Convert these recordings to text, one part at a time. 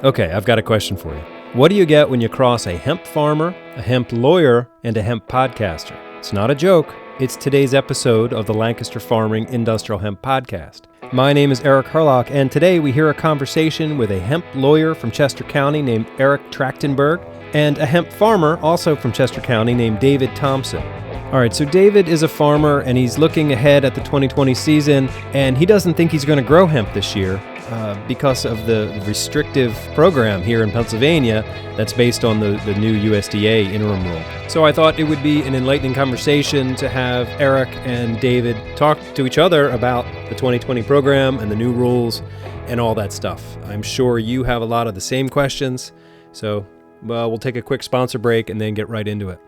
Okay, I've got a question for you. What do you get when you cross a hemp farmer, a hemp lawyer, and a hemp podcaster? It's not a joke. It's today's episode of the Lancaster Farming Industrial Hemp Podcast. My name is Eric Harlock, and today we hear a conversation with a hemp lawyer from Chester County named Eric Trajtenberg and a hemp farmer also from Chester County named David Thompson. All right, so David is a farmer and he's looking ahead at the 2020 season, and he doesn't think he's going to grow hemp this year because of the restrictive program here in Pennsylvania that's based on the new USDA interim rule. So I thought it would be an enlightening conversation to have Eric and David talk to each other about the 2020 program and the new rules and all that stuff. I'm sure you have a lot of the same questions, so we'll take a quick sponsor break and then get right into it.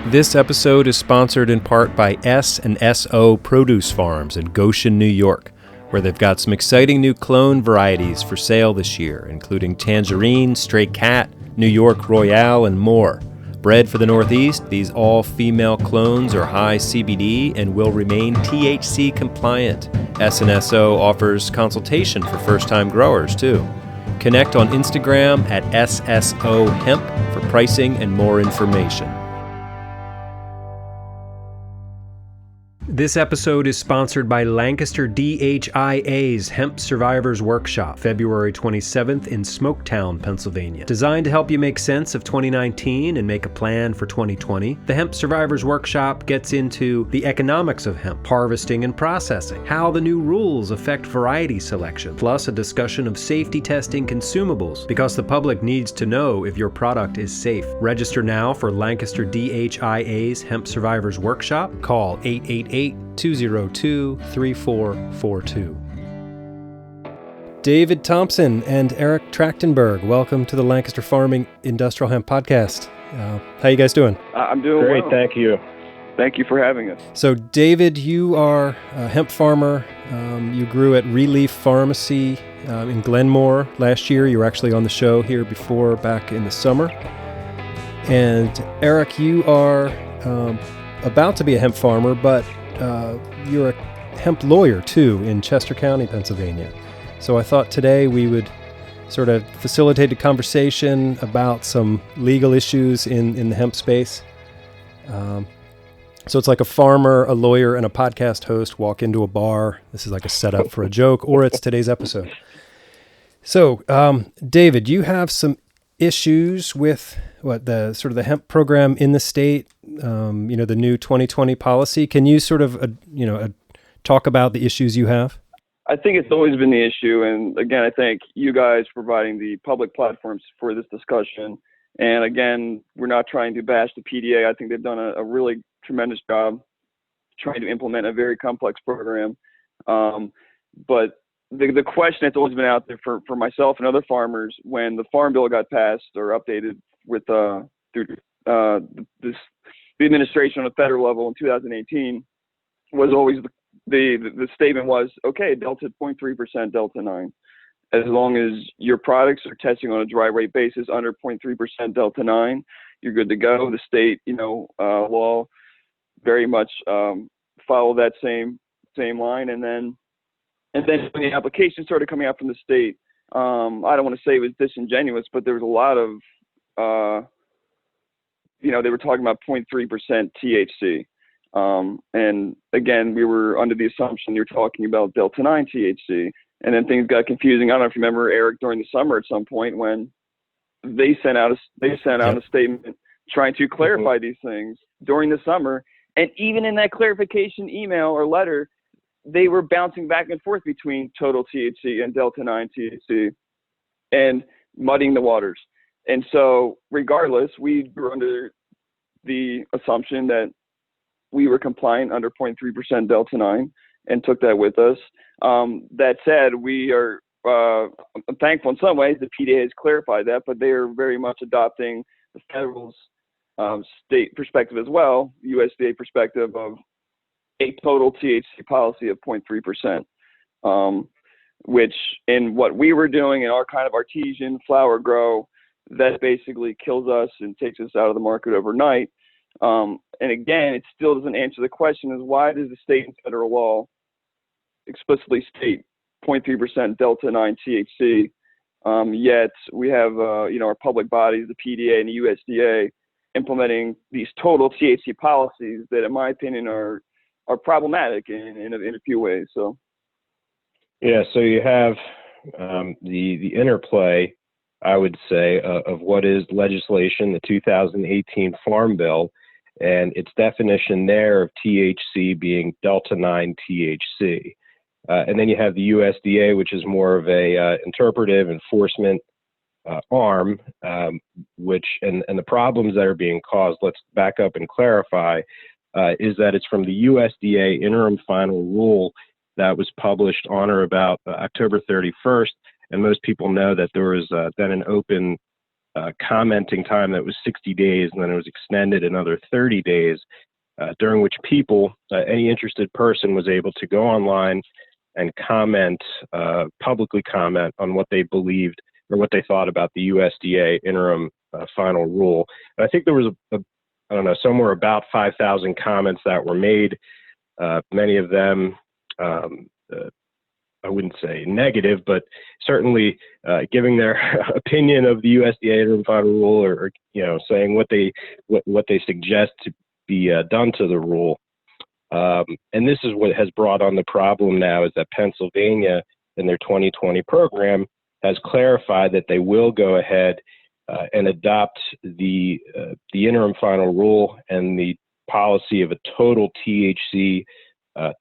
This episode is sponsored in part by S&SO Produce Farms in Goshen, New York, where they've got some exciting new clone varieties for sale this year, including Tangerine, Stray Cat, New York Royale, and more. Bred for the Northeast, these all-female clones are high CBD and will remain THC compliant. S&SO offers consultation for first-time growers, too. Connect on Instagram at SSO Hemp for pricing and more information. This episode is sponsored by Lancaster DHIA's Hemp Survivors Workshop, February 27th in Smoketown, Pennsylvania. Designed to help you make sense of 2019 and make a plan for 2020, the Hemp Survivors Workshop gets into the economics of hemp, harvesting and processing, how the new rules affect variety selection, plus a discussion of safety testing consumables, because the public needs to know if your product is safe. Register now for Lancaster DHIA's Hemp Survivors Workshop. Call 888-202-3442. David Thompson and Eric Trajtenberg, welcome to the Lancaster Farming Industrial Hemp Podcast. How you guys doing? I'm doing great, well. Thank you. Thank you for having us. So, David, you are a hemp farmer. You grew at ReLeaf Farmacy in Glenmoore last year. You were actually on the show here before, back in the summer. And Eric, you are about to be a hemp farmer, but you're a hemp lawyer too in Chester County, Pennsylvania. So I thought today we would sort of facilitate a conversation about some legal issues in the hemp space. So it's like a farmer, a lawyer, and a podcast host walk into a bar. This is like a setup for a joke, or it's today's episode. So, David, you have some issues with the sort of the hemp program in the state, the new 2020 policy. Can you sort of, talk about the issues you have? I think it's always been the issue. And again, I thank you guys for providing the public platforms for this discussion. And again, we're not trying to bash the PDA. I think they've done a really tremendous job trying to implement a very complex program. But the question that's always been out there for myself and other farmers when the Farm Bill got passed or updated with through the administration on a federal level in 2018 was always the statement was, okay, Delta 0.3%, Delta 9. As long as your products are testing on a dry rate basis under 0.3% Delta 9, you're good to go. The state, law very much follow that same line. And then when the application started coming out from the state, I don't want to say it was disingenuous, but there was a lot of, they were talking about 0.3% THC. And again, we were under the assumption you're talking about Delta 9 THC. And then things got confusing. I don't know if you remember, Eric, during the summer at some point when they sent out a statement trying to clarify these things during the summer. And even in that clarification email or letter, they were bouncing back and forth between total THC and Delta 9 THC and muddying the waters. And so regardless, we were under the assumption that we were compliant under 0.3% Delta 9 and took that with us. That said, we are thankful in some ways the PDA has clarified that, but they are very much adopting the federal's state perspective as well, USDA perspective of a total THC policy of 0.3%, which in what we were doing in our kind of artesian flower grow, that basically kills us and takes us out of the market overnight. And again, it still doesn't answer the question is why does the state and federal law explicitly state 0.3% Delta 9 THC Yet we have, our public bodies, the PDA and the USDA, implementing these total THC policies that, in my opinion, are problematic in a few ways. So, yeah. So you have the interplay, I would say, of what is legislation, the 2018 Farm Bill, and its definition there of THC being Delta 9 THC. And then you have the USDA, which is more of a interpretive enforcement arm, which and the problems that are being caused, let's back up and clarify, is that it's from the USDA interim final rule that was published on or about October 31st. And most people know that there was then an open commenting time that was 60 days, and then it was extended another 30 days, during which people, any interested person, was able to go online and comment, publicly comment on what they believed or what they thought about the USDA interim final rule. And I think there was I don't know, somewhere about 5,000 comments that were made. Many of them, I wouldn't say negative, but certainly giving their opinion of the USDA interim final rule, or saying what they suggest to be done to the rule. And this is what has brought on the problem now, is that Pennsylvania, in their 2020 program, has clarified that they will go ahead and adopt the interim final rule and the policy of a total THC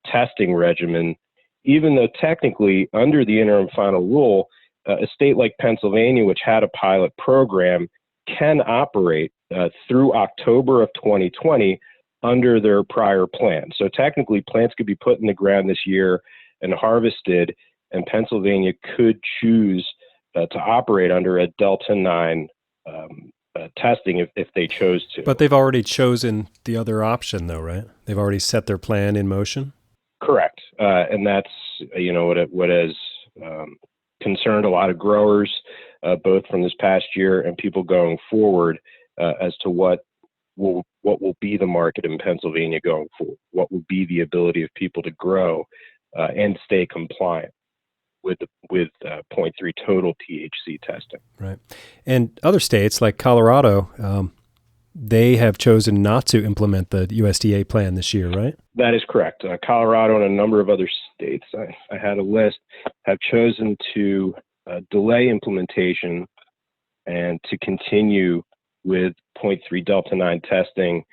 testing regimen, even though technically under the interim final rule, a state like Pennsylvania, which had a pilot program, can operate through October of 2020 under their prior plan. So technically, plants could be put in the ground this year and harvested, and Pennsylvania could choose to operate under a Delta 9 testing if they chose to. But they've already chosen the other option, though, right? They've already set their plan in motion? Correct. And that's, what has concerned a lot of growers, both from this past year and people going forward, as to what will be the market in Pennsylvania going forward. What will be the ability of people to grow and stay compliant with 0.3 total THC testing. Right. And other states like Colorado, they have chosen not to implement the USDA plan this year, right? That is correct. Colorado and a number of other states, I had a list, have chosen to delay implementation and to continue with 0.3 Delta 9 testing.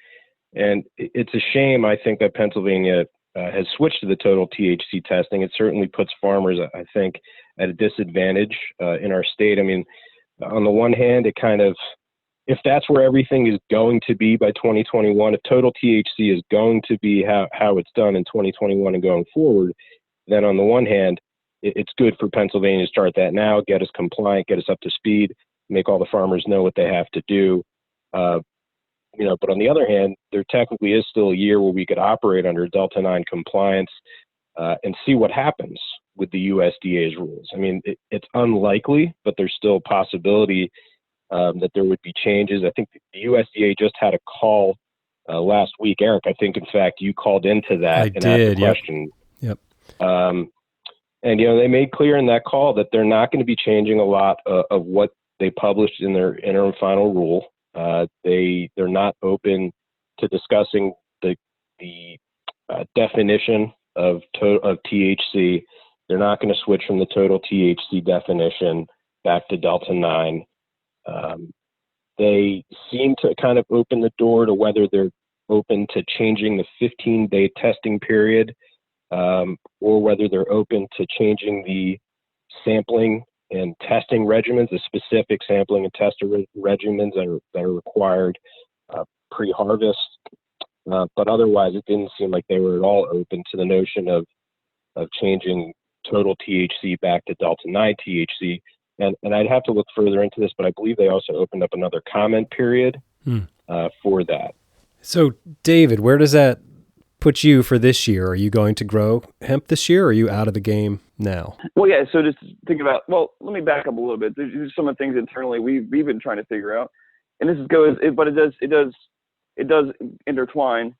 And it's a shame, I think, that Pennsylvania has switched to the total THC testing. It certainly puts farmers, I think, at a disadvantage in our state. I mean, on the one hand, it kind of, if that's where everything is going to be by 2021, if total THC is going to be how it's done in 2021 and going forward, then on the one hand, it's good for Pennsylvania to start that now, get us compliant, get us up to speed, make all the farmers know what they have to do. But on the other hand, there technically is still a year where we could operate under Delta 9 compliance and see what happens with the USDA's rules. I mean, it's unlikely, but there's still a possibility that there would be changes. I think the USDA just had a call last week. Eric, I think, in fact, you called into that and asked a question. Yep. And, they made clear in that call that they're not going to be changing a lot of what they published in their interim final rule. They're not open to discussing the definition of THC. They're not going to switch from the total THC definition back to Delta 9. They seem to kind of open the door to whether they're open to changing the 15-day testing period, or whether they're open to changing the sampling and testing regimens, the specific sampling and testing regimens that are required pre-harvest. But otherwise, it didn't seem like they were at all open to the notion of changing total THC back to Delta 9 THC. And I'd have to look further into this, but I believe they also opened up another comment period for that. So, David, where does that put you for this year? Are you going to grow hemp this year, or are you out of the game now? Well, yeah. So just think about. Well, let me back up a little bit. There's some of the things internally we've been trying to figure out, and this but it does intertwine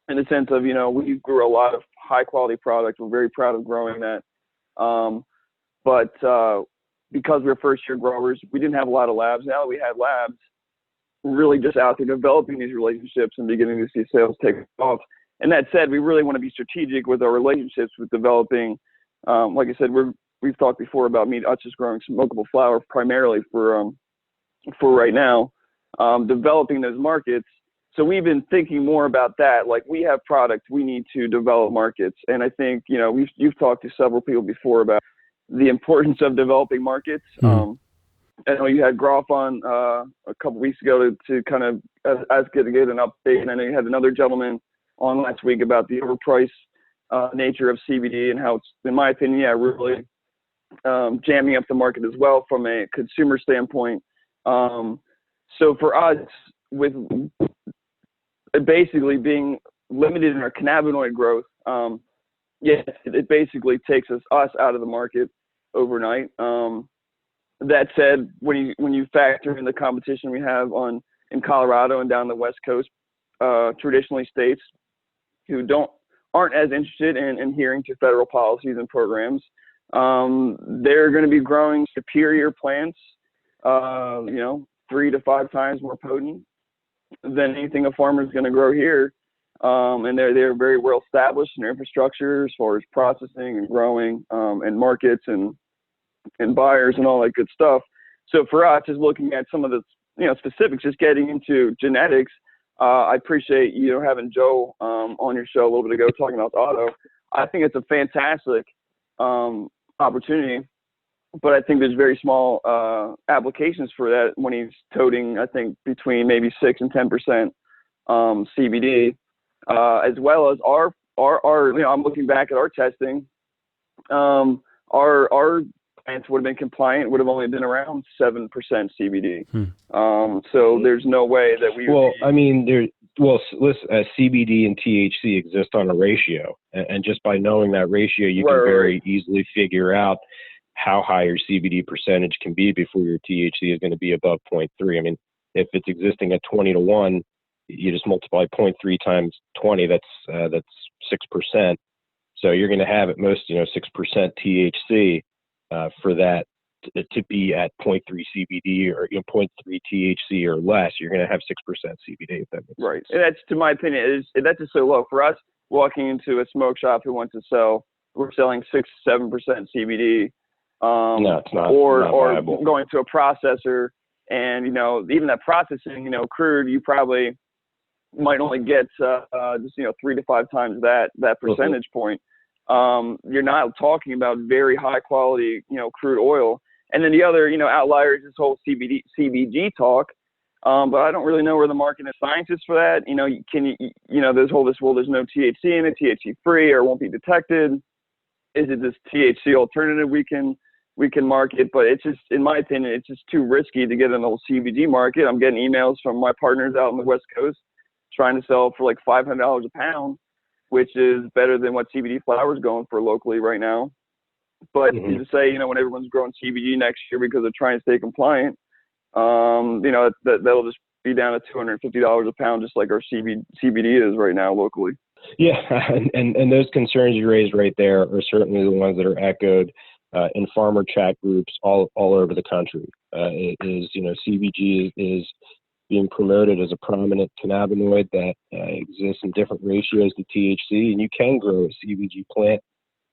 in the sense of we grew a lot of high quality products. We're very proud of growing that, but because we're first year growers, we didn't have a lot of labs. Now that we had labs, we're really just out there developing these relationships and beginning to see sales take off. And that said, we really want to be strategic with our relationships with developing. Like I said, we've talked before about us just growing smokable flower primarily for right now, developing those markets. So we've been thinking more about that. Like, we have product, we need to develop markets. And I think, you've talked to several people before about the importance of developing markets. I know you had Groff on a couple weeks ago to kind of ask to get an update. And I know you had another gentleman on last week about the overpriced nature of CBD and how it's, in my opinion, really jamming up the market as well from a consumer standpoint. So for us, with basically being limited in our cannabinoid growth, it basically takes us out of the market overnight. That said, when you factor in the competition we have in Colorado and down the West Coast, traditionally states who aren't as interested in adhering to federal policies and programs, they're going to be growing superior plants, 3 to 5 times more potent than anything a farmer is going to grow here. And they're very well established in their infrastructure as far as processing and growing, and markets and buyers and all that good stuff. So for us, just looking at some of the specifics, just getting into genetics, I appreciate having Joe on your show a little bit ago talking about auto. I think it's a fantastic opportunity, but I think there's very small applications for that when he's toting, I think, between maybe 6 and 10% CBD, as well as our I'm looking back at our testing. Our plants would have been compliant, would have only been around 7% CBD. So there's no way that we. Well, I mean, listen, CBD and THC exist on a ratio, and just by knowing that ratio, you can very easily figure out how high your CBD percentage can be before your THC is going to be above 0.3. I mean, if it's existing at 20-1, you just multiply 0.3 times 20. That's 6%. So you're going to have at most 6% THC for that to be at 0.3 CBD or 0.3 THC or less. You're going to have 6% CBD. If that makes sense. And that's, to my opinion, that's just so low for us. Walking into a smoke shop who wants to sell, we're selling 6-7% CBD. No, it's not. Or viable. Going to a processor, and even that processing, crude, you probably might only get just 3 to 5 times that percentage point. You're not talking about very high quality crude oil. And then the other outlier is this whole CBG talk. But I don't really know where the market is scientists for that. There's no THC in it, THC free, or it won't be detected. Is it this THC alternative we can market? But it's just, in my opinion, it's just too risky to get in the whole CBD market. I'm getting emails from my partners out on the West Coast trying to sell for like $500 a pound, which is better than what CBD flower is going for locally right now. But to say, when everyone's growing CBD next year because they're trying to stay compliant, that'll just be down to $250 a pound, just like our CBD is right now locally. Yeah, and those concerns you raised right there are certainly the ones that are echoed in farmer chat groups all over the country. CBG is being promoted as a prominent cannabinoid that exists in different ratios to THC, and you can grow a CBG plant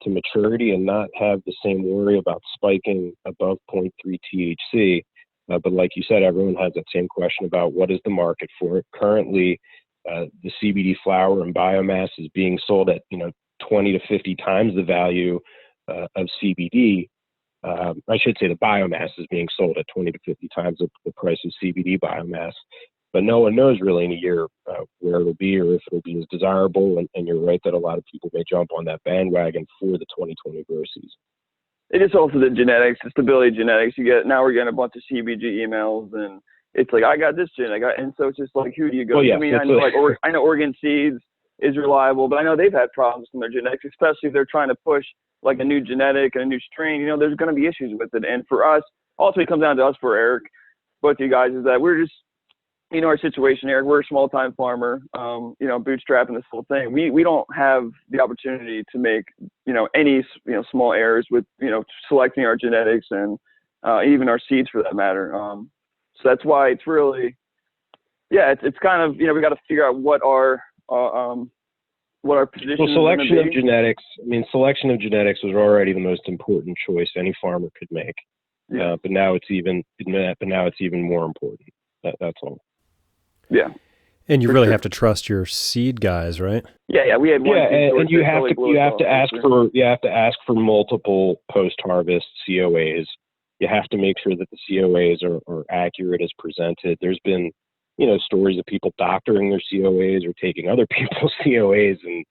to maturity and not have the same worry about spiking above 0.3 THC. But like you said, everyone has that same question about what is the market for it. Currently, the CBD flower and biomass is being sold at 20 to 50 times the value of CBD. I should say the biomass is being sold at 20 to 50 times the price of CBD biomass. But no one knows really in a year where it'll be or if it'll be as desirable. And you're right that a lot of people may jump on that bandwagon for the 2020 grow season. It is also the genetics, the stability of genetics. Now we're getting a bunch of CBG emails, and it's like, I got this gen, and so it's just like, who do you go? Well, yeah, I mean, I know Oregon Seeds is reliable, but I know they've had problems in their genetics, especially if they're trying to push like a new genetic and a new strain. There's going to be issues with it. And for us, ultimately it comes down to us, for Eric, both you guys, is that we're just, our situation, Eric, we're a small time farmer, bootstrapping this whole thing. We don't have the opportunity to make, any, small errors with, selecting our genetics and even our seeds for that matter. So that's why it's really, it's kind of, we got to figure out what our position is. Selection of genetics. Selection of genetics was already the most important choice any farmer could make. Yeah. But now it's even more important. That's all. Yeah. And you really have to trust your seed guys, right? Yeah. We had one. And you have to ask for multiple post-harvest COAs. You have to make sure that the COAs are accurate as presented. There's been, stories of people doctoring their COAs or taking other people's COAs and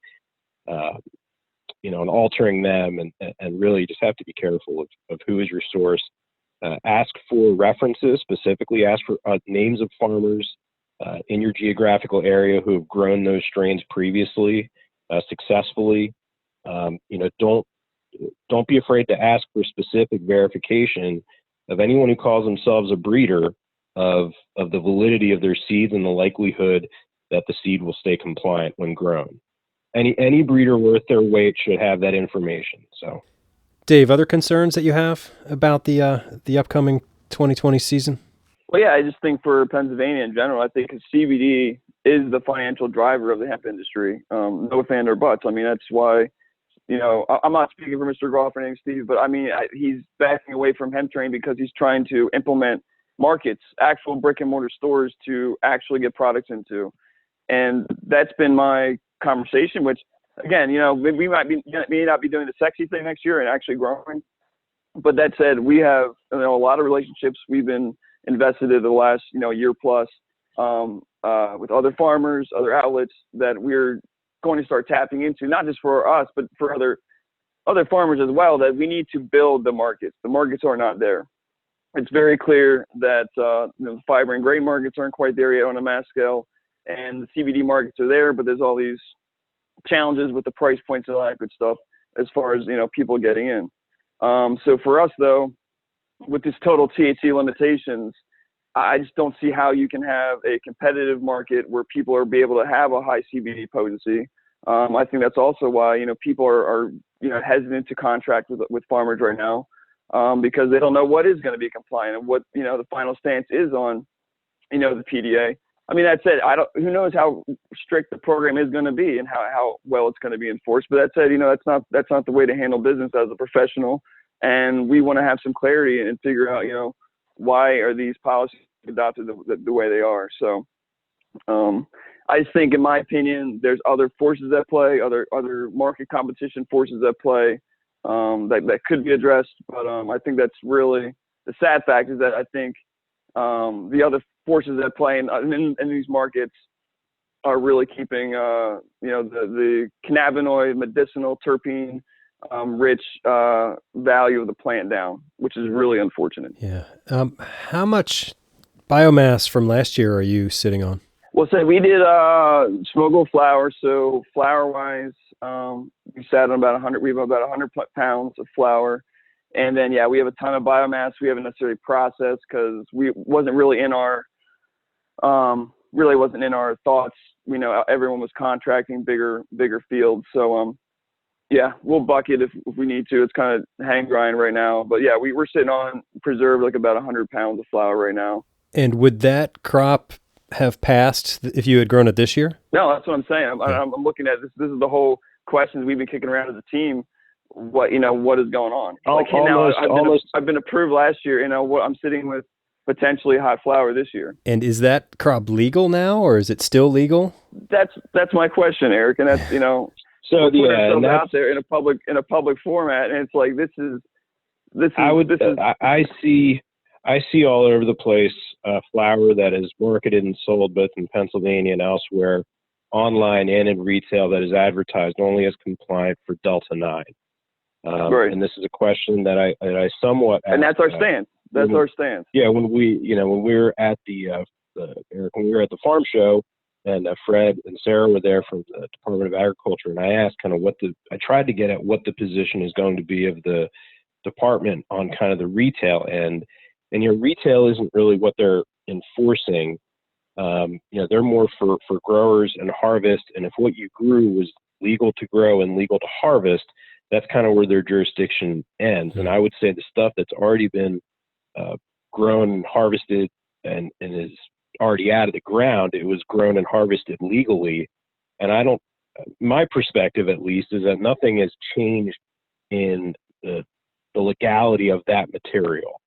and altering them, and really just have to be careful of who is your source. Ask for references, specifically ask for names of farmers in your geographical area who have grown those strains previously successfully. Don't be afraid to ask for specific verification of anyone who calls themselves a breeder of the validity of their seeds and the likelihood that the seed will stay compliant when grown. Any breeder worth their weight should have that information. So, Dave, other concerns that you have about the upcoming 2020 season? Well, I just think for Pennsylvania in general, I think CBD is the financial driver of the hemp industry. No ifs, ands, or buts. That's why, I'm not speaking for Mr. Goff or Steve, but he's backing away from hemp train because he's trying to implement markets, actual brick and mortar stores to actually get products into. And that's been my conversation, which again, we may not be doing the sexy thing next year and actually growing. But that said, we have a lot of relationships we've been invested in the last year plus with other farmers, other outlets that we're going to start tapping into, not just for us, but for other farmers as well, that we need to build the markets. The markets are not there. It's very clear that the fiber and grain markets aren't quite there yet on a mass scale, and the CBD markets are there, but there's all these challenges with the price points and all that good stuff as far as people getting in. So for us though, with this total THC limitations, I just don't see how you can have a competitive market where people are be able to have a high CBD potency. I think that's also why people are hesitant to contract with farmers right now, because they don't know what is going to be compliant and what the final stance is on the PDA. That said, who knows how strict the program is going to be and how well it's going to be enforced. But that said, that's not the way to handle business as a professional. And we want to have some clarity and figure out, why are these policies adopted the way they are. So I think, in my opinion, there's other forces at play, other market competition forces at play that could be addressed. But I think that's really the sad fact is that I think the other forces at play in these markets are really keeping the cannabinoid, medicinal, terpene rich value of the plant down, which is really unfortunate. Yeah. How much biomass from last year are you sitting on? Well, so we did smokable flour. So flour-wise, we sat on about 100. We have about 100 pounds of flour. And then, we have a ton of biomass. We haven't necessarily processed because wasn't really in our thoughts. Everyone was contracting bigger fields. So, we'll bucket if we need to. It's kind of hang grind right now. But we're sitting on preserved like about 100 pounds of flour right now. And would that crop have passed if you had grown it this year? No, that's what I'm saying. I'm looking at this. This is the whole questions we've been kicking around as a team. What is going on? I've been approved last year. I'm sitting with potentially hot flour this year. And is that crop legal now, or is it still legal? That's my question, Eric. And that's so put ourselves out there in a public format, and it's like I see all over the place flour that is marketed and sold both in Pennsylvania and elsewhere, online and in retail, that is advertised only as compliant for Delta 9. Right. And this is a question that I somewhat asked, and that's our stance. That's our stance. Yeah, when we were at Eric, when we were at the farm show, and Fred and Sarah were there from the Department of Agriculture, and I asked kind of I tried to get at what the position is going to be of the department on kind of the retail end. And retail isn't really what they're enforcing. They're more for growers and harvest. And if what you grew was legal to grow and legal to harvest, that's kind of where their jurisdiction ends. And I would say the stuff that's already been grown and harvested and is already out of the ground. It was grown and harvested legally. And my perspective at least is that nothing has changed in the legality of that material.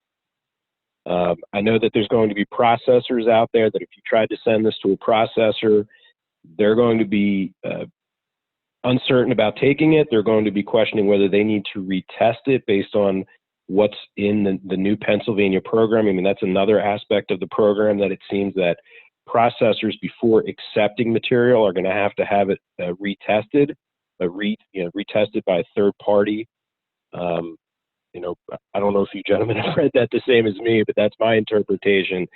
I know that there's going to be processors out there that if you tried to send this to a processor, they're going to be uncertain about taking it. They're going to be questioning whether they need to retest it based on what's in the new Pennsylvania program. I mean, that's another aspect of the program, that it seems that processors, before accepting material, are going to have it retested, retested by a third party. I don't know if you gentlemen have read that the same as me, but that's my interpretation,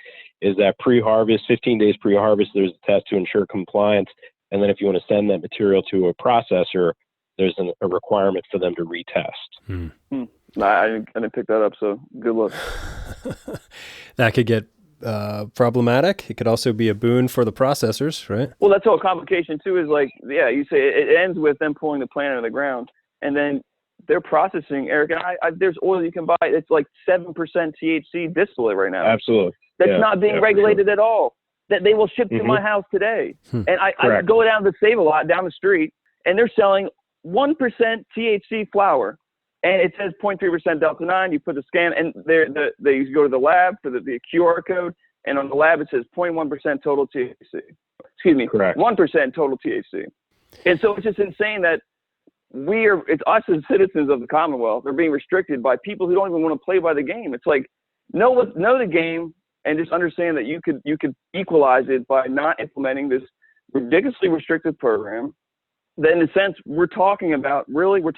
is that pre-harvest, 15 days pre-harvest, there's a test to ensure compliance. And then if you want to send that material to a processor, there's a requirement for them to retest. I didn't pick that up, so good luck. That could get problematic. It could also be a boon for the processors, right? Well, that's all complication too, is like, you say it ends with them pulling the plant out of the ground, and then they're processing, Eric, and I there's oil you can buy. It's like 7% THC distillate right now. Absolutely. That's not being regulated at all. That they will ship to my house today. And I go down to Save-A-Lot down the street, and they're selling 1% THC flower, and it says 0.3% Delta 9. You put the scan, and they go to the lab for the QR code, and on the lab it says 0.1% total THC. Excuse me, correct. 1% total THC. And so it's just insane that it's us as citizens of the Commonwealth are being restricted by people who don't even want to play by the game. It's like, know the game and just understand that you could equalize it by not implementing this ridiculously restrictive program. That in a sense, we're talking about 0.3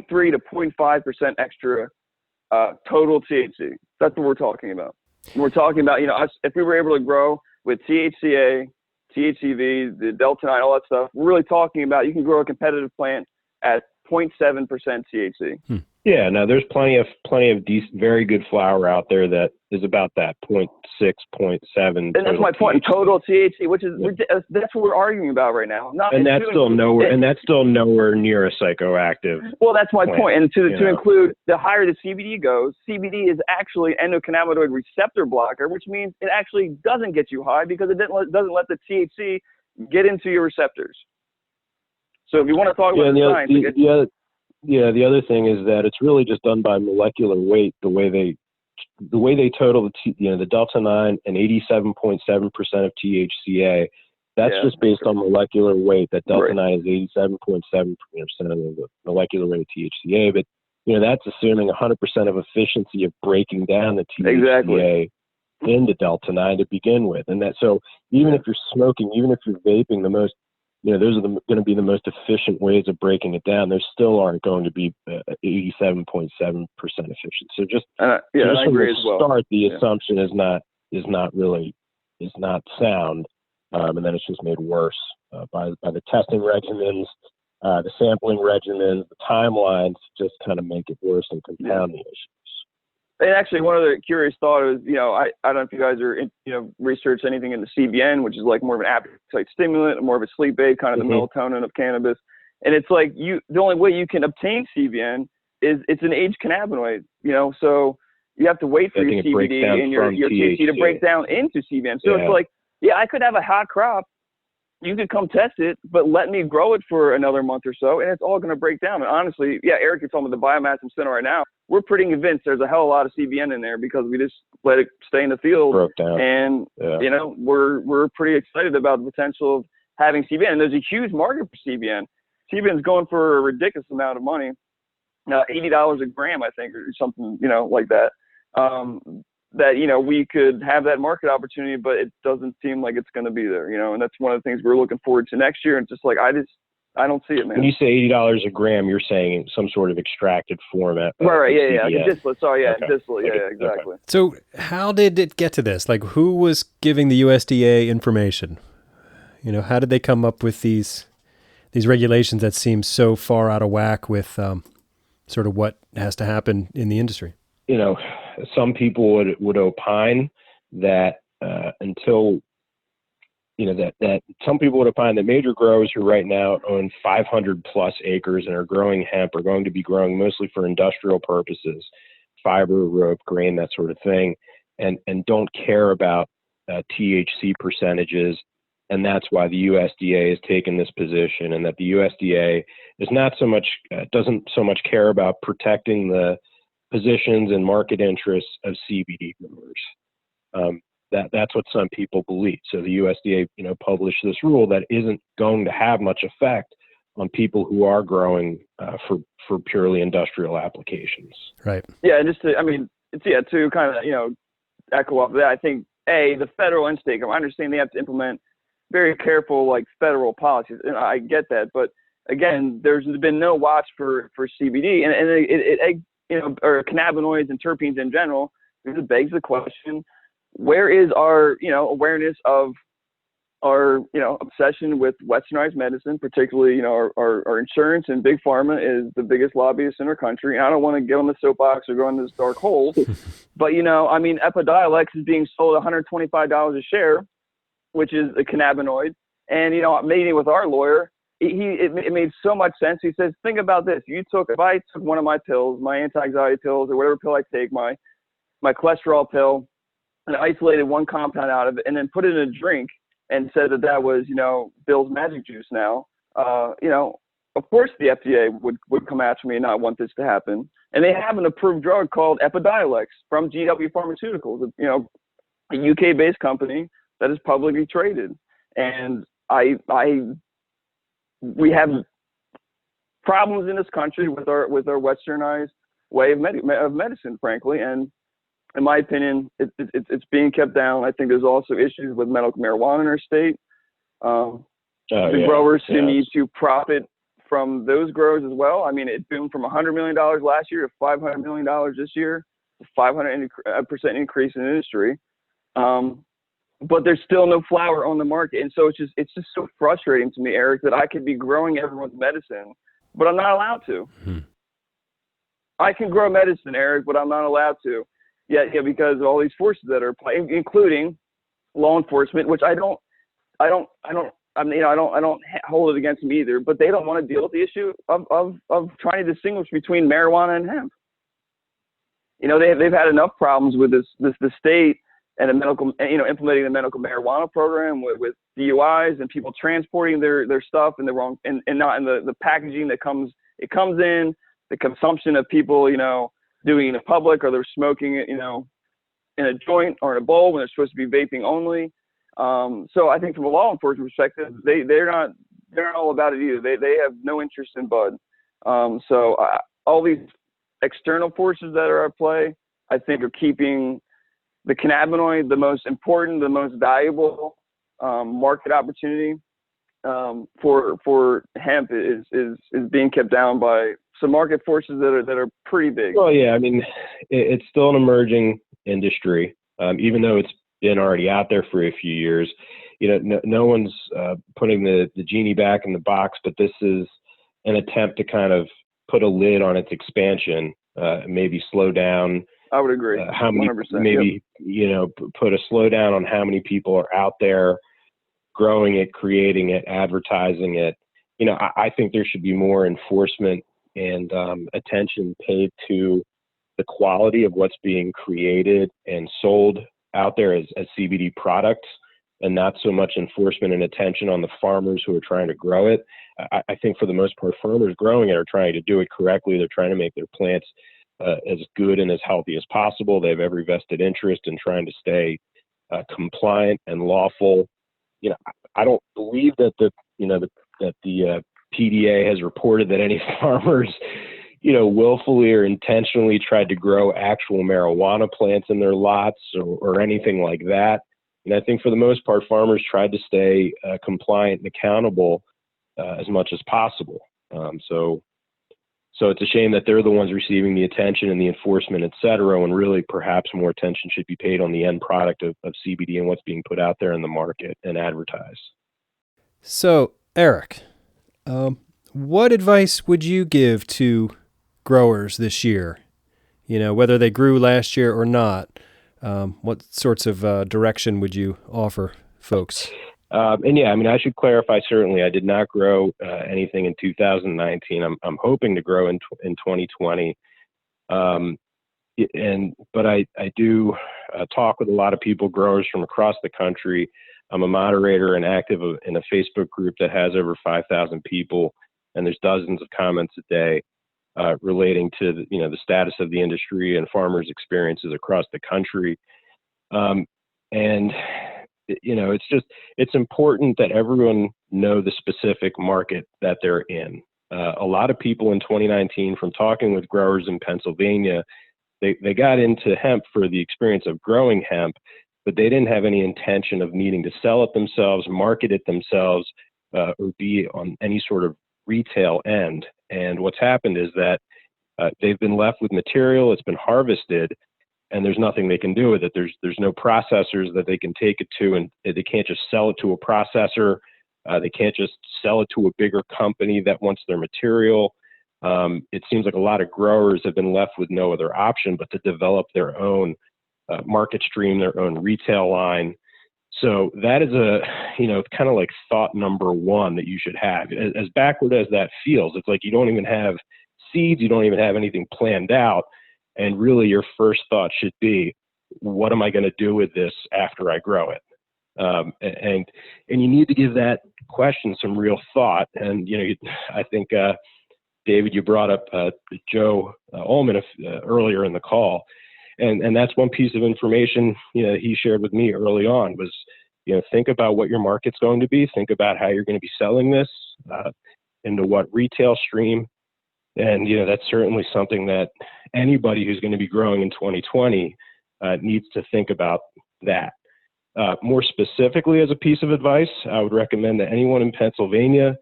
to 0.5% extra total THC. That's what we're talking about. And we're talking about, if we were able to grow with THCA, THCV, the Delta 9, all that stuff, we're really talking about you can grow a competitive plant at 0.7% THC. Yeah, now there's plenty of decent, very good flower out there that is about that 0.6, 0.7. And that's my point. Total THC, which is that's what we're arguing about right now. That's still nowhere near a psychoactive. Well, that's my point. And to include, the higher the CBD goes, CBD is actually endocannabinoid receptor blocker, which means it actually doesn't get you high because it doesn't let the THC get into your receptors. So if you want to talk about the science, the other thing is that it's really just done by molecular weight. The way they total the Delta 9 and 87.7% of THCA. That's just based on molecular weight. That Delta 9 is 87.7% of the molecular weight of THCA. But that's assuming 100% of efficiency of breaking down the THCA into Delta 9 to begin with. And so even if you're smoking, even if you're vaping, those are going to be the most efficient ways of breaking it down. There still aren't going to be 87.7% efficient. So just from the start, the assumption is not sound, and then it's just made worse by the testing regimens, the sampling regimens, the timelines just kind of make it worse and compound the issues. And actually, one other curious thought is, I don't know if you guys are, research anything into CBN, which is like more of an appetite stimulant, more of a sleep aid, kind of the melatonin of cannabis. And it's like the only way you can obtain CBN is it's an aged cannabinoid, so you have to wait for your CBD and your THC to break down into CBN. So it's like, I could have a hot crop. You could come test it, but let me grow it for another month or so, and it's all going to break down. And honestly, Eric, you're talking about the biomass I'm sitting right now. We're pretty convinced there's a hell of a lot of CBN in there because we just let it stay in the field. Broke down. And, we're pretty excited about the potential of having CBN. And there's a huge market for CBN. CBN is going for a ridiculous amount of money, $80 a gram, I think, or something, like that. That, we could have that market opportunity, but it doesn't seem like it's going to be there, and that's one of the things we're looking forward to next year. And just like, I don't see it, man. When you say $80 a gram, you're saying some sort of extracted format. Right, distillate. Sorry, distillate. Yeah, exactly. Okay. So how did it get to this? Like, who was giving the USDA information? How did they come up with these regulations that seem so far out of whack with sort of what has to happen in the industry? Some people would opine that until that some people would opine that major growers who right now own 500 plus acres and are growing hemp are going to be growing mostly for industrial purposes. fiber, rope, grain, that sort of thing, and don't care about THC percentages. And that's why the USDA has taken this position, and that the USDA is not so much, doesn't so much care about protecting the positions and market interests of CBD growers. That's what some people believe. So the USDA, published this rule that isn't going to have much effect on people who are growing for purely industrial applications. Right. Yeah, just to kind of, echo off of that, I think, the federal and state, I understand they have to implement very careful, federal policies, and I get that. But again, there's been no watch for CBD, and it or cannabinoids and terpenes in general. It begs the question: where is our, awareness of our, obsession with westernized medicine, particularly, our insurance and big pharma is the biggest lobbyist in our country. And I don't want to get on the soapbox or go in this dark hole, but, Epidiolex is being sold $125 a share, which is a cannabinoid. And, meeting with our lawyer, it made so much sense. He says, think about this. If I took one of my pills, my anti-anxiety pills or whatever pill I take, my cholesterol pill, and isolated one compound out of it and then put it in a drink and said that was, Bill's magic juice now, of course the FDA would come after me and not want this to happen. And they have an approved drug called Epidiolex from GW Pharmaceuticals, a UK-based company that is publicly traded. And we have problems in this country with our westernized way of medicine, frankly. And in my opinion, it's being kept down. I think there's also issues with medical marijuana in our state. Growers who need to profit from those growers as well. I mean, it boomed from $100 million last year to $500 million this year, a 500% increase in the industry. But there's still no flower on the market. And so it's just so frustrating to me, Eric, that I could be growing everyone's medicine, but I'm not allowed to. I can grow medicine, Eric, but I'm not allowed to. Yeah, because of all these forces that are playing, including law enforcement, which I don't hold it against them either. But they don't want to deal with the issue of trying to distinguish between marijuana and hemp. They've had enough problems with the state and the medical, implementing the medical marijuana program with DUIs and people transporting their stuff in the wrong and not in the packaging that comes in, the consumption of people, doing it in public, or they're smoking it, in a joint or in a bowl when they're supposed to be vaping only. So I think from a law enforcement perspective, they're not all about it either. They have no interest in bud. So all these external forces that are at play, I think, are keeping the cannabinoid the most important, the most valuable market opportunity for hemp is being kept down by some market forces that are pretty big. Well, yeah, I mean, it's still an emerging industry, even though it's been already out there for a few years. No one's putting the genie back in the box, but this is an attempt to kind of put a lid on its expansion, maybe slow down. I would agree. How many, 100%, maybe, put a slowdown on how many people are out there growing it, creating it, advertising it. I think there should be more enforcement and attention paid to the quality of what's being created and sold out there as CBD products, and not so much enforcement and attention on the farmers who are trying to grow it. I think for the most part, farmers growing it are trying to do it correctly. They're trying to make their plants as good and as healthy as possible. They have every vested interest in trying to stay compliant and lawful. I don't believe that the PDA has reported that any farmers, willfully or intentionally tried to grow actual marijuana plants in their lots or anything like that. And I think for the most part, farmers tried to stay compliant and accountable as much as possible. So it's a shame that they're the ones receiving the attention and the enforcement, et cetera, when really perhaps more attention should be paid on the end product of CBD and what's being put out there in the market and advertised. So, Eric, what advice would you give to growers this year? Whether they grew last year or not, what sorts of direction would you offer folks? I should clarify, certainly I did not grow anything in 2019. I'm hoping to grow in 2020. But I do talk with a lot of people, growers from across the country. I'm a moderator and active in a Facebook group that has over 5,000 people, and there's dozens of comments a day relating to the status of the industry and farmers' experiences across the country. And it's important that everyone know the specific market that they're in. A lot of people in 2019, from talking with growers in Pennsylvania, they got into hemp for the experience of growing hemp, but they didn't have any intention of needing to sell it themselves, market it themselves, or be on any sort of retail end. And what's happened is that they've been left with material, it's been harvested, and there's nothing they can do with it. There's no processors that they can take it to, and they can't just sell it to a processor. They can't just sell it to a bigger company that wants their material. It seems like a lot of growers have been left with no other option but to develop their own market stream, their own retail line. So that is kind of like thought number one that you should have. As backward as that feels, it's like you don't even have seeds, you don't even have anything planned out. And really your first thought should be, what am I going to do with this after I grow it? And you need to give that question some real thought. And, I think, David, you brought up Joe Ullman earlier in the call. And that's one piece of information, he shared with me early on was, think about what your market's going to be. Think about how you're going to be selling this into what retail stream. And, that's certainly something that anybody who's going to be growing in 2020 needs to think about that. More specifically, as a piece of advice, I would recommend that anyone in Pennsylvania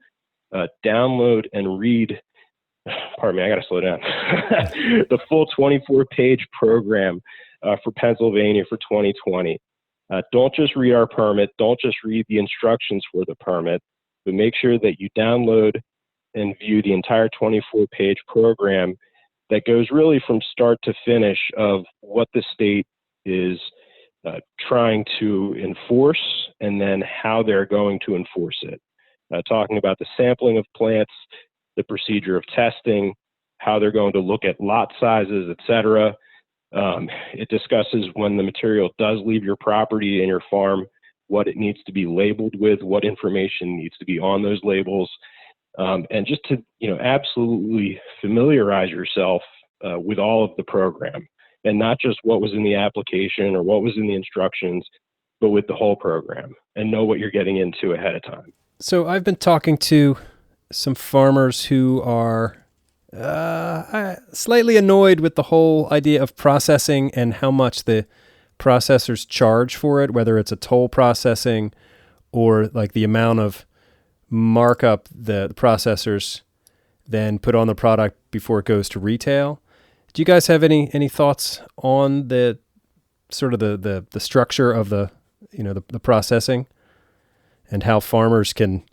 download and read, pardon me, I got to slow down, the full 24-page program for Pennsylvania for 2020. Don't just read our permit. Don't just read the instructions for the permit, but make sure that you download and view the entire 24-page program that goes really from start to finish of what the state is trying to enforce and then how they're going to enforce it. Talking about the sampling of plants, the procedure of testing, how they're going to look at lot sizes, et cetera. It discusses when the material does leave your property and your farm, what it needs to be labeled with, what information needs to be on those labels. And just to, absolutely familiarize yourself with all of the program, and not just what was in the application or what was in the instructions, but with the whole program, and know what you're getting into ahead of time. So I've been talking to some farmers who are slightly annoyed with the whole idea of processing and how much the processors charge for it, whether it's a toll processing or like the amount of markup the processors then put on the product before it goes to retail. Do you guys have any thoughts on the sort of the structure of the processing and how farmers can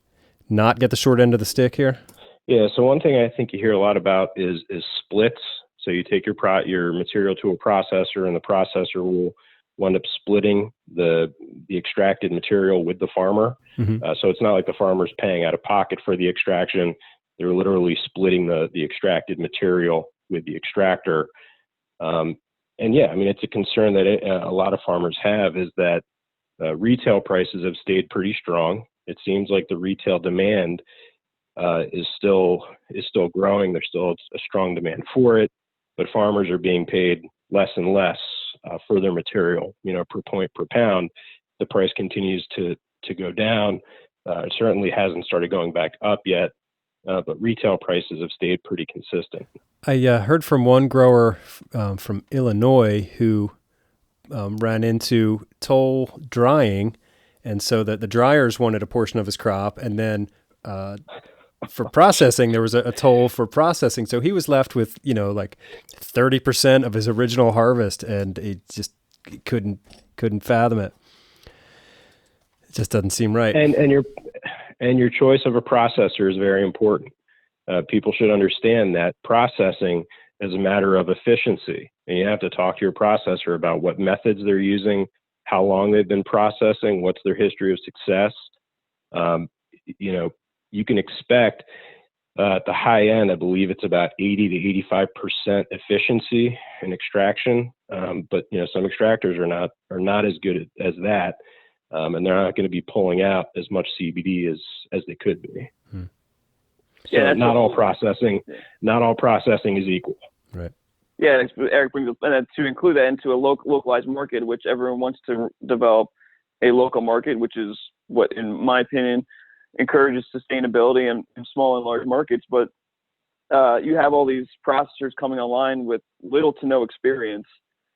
not get the short end of the stick here? Yeah. So one thing I think you hear a lot about is splits. So you take your material to a processor, and the processor will wind up splitting the extracted material with the farmer. Mm-hmm. So it's not like the farmer's paying out of pocket for the extraction. They're literally splitting the extracted material with the extractor. And yeah, I mean, it's a concern that a lot of farmers have, is that retail prices have stayed pretty strong. It seems like the retail demand is still growing. There's still a strong demand for it, but farmers are being paid less and less for their material. Per point per pound, the price continues to go down. It certainly hasn't started going back up yet, but retail prices have stayed pretty consistent. I heard from one grower from Illinois who ran into toll drying, and so that the dryers wanted a portion of his crop, and then for processing there was a toll for processing, so he was left with like 30% of his original harvest, and he just couldn't fathom it. It just doesn't seem right. And your choice of a processor is very important. People should understand that processing is a matter of efficiency, and you have to talk to your processor about what methods they're using, how long they've been processing, what's their history of success. You can expect At the high end, I believe it's about 80 to 85% efficiency in extraction. But some extractors are not as good as that, and they're not going to be pulling out as much CBD as they could be. So not all processing is equal. Right. Yeah, Eric brings up, and to include that into a localized market, which everyone wants to develop a local market, which is what, in my opinion, encourages sustainability in small and large markets. But you have all these processors coming online with little to no experience,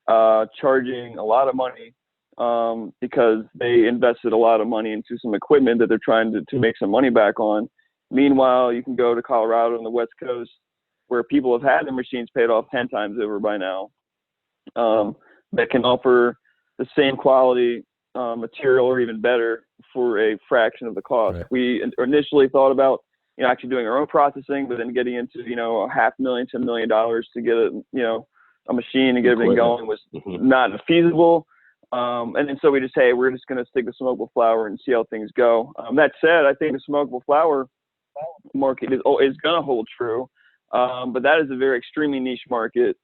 charging a lot of money because they invested a lot of money into some equipment that they're trying to make some money back on. Meanwhile, you can go to Colorado on the West Coast where people have had their machines paid off 10 times over by now, that can offer the same quality material or even better for a fraction of the cost. Right. We initially thought about actually doing our own processing, but then getting into $500,000 to $1 million to get a machine and get everything going was not feasible. And then so we just, we're just going to stick with smokable flower and see how things go. That said, I think the smokable flower market is going to hold true, but that is a very extremely niche market.